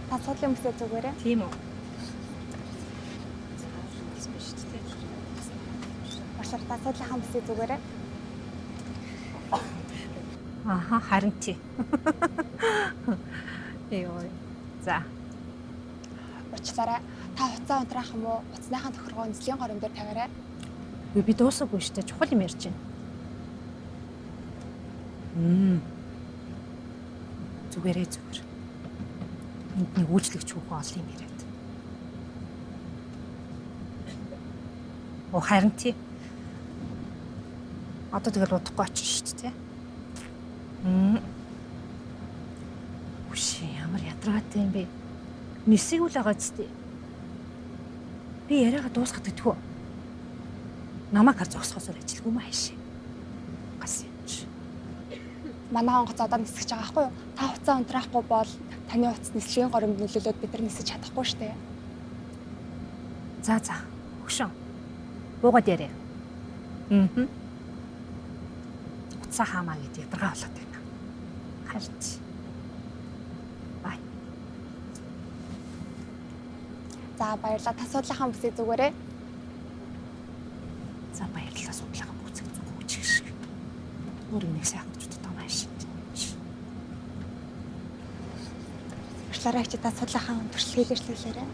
Та суудлын бүсээ зүгээрээ. Тийм үү. Башар та суудлынхаа бүсээ зүгээрээ. Аха, харин тий. Йоо. За. Уучлаарай. Та хуцаа унтраах юм уу? Уцсныхаа тохиргоо нислэгийн горон дээр тавиарай. Би дуусаагүй шүү дээ. Чухал юм ярьж байна. Зүгээрээ зүгээр. Энд нэг үйлчлэгч хүүхэн олон юм яриад. Оо харин тий. Одоо тэгэл удахгүй очих шүү дээ. Үгүй ямар ядаргаатай юм бэ? Нисэг үл байгаа зү. Би яриагаа дуусгаад идэггүй. Намайг хар зогсохосоор ажилгүй маа хаашаа. Гас юм чи. Манай онгоц одоо нисгэж байгаа байхгүй юу? Та хуцаа унтраахгүй бол таны утас нислэгийн горомд нөлөөлөд бид нар нисэж чадахгүй штэ. За. Хөшөө. Буугаад яриа. Утсаа хаамаа гэдэг ядаргаа болоод байна. Харин. Бай. За баярлалаа. Та суудлынхаа бүсээ зүгээрээ. За баярлалаа судлаагаа бүцэг зүг үчих шиг. Өөр нэг сайхан ч удаа маш. Башлаараа чи та суудлынхаа төрслөгийг илэрхийлээрэй.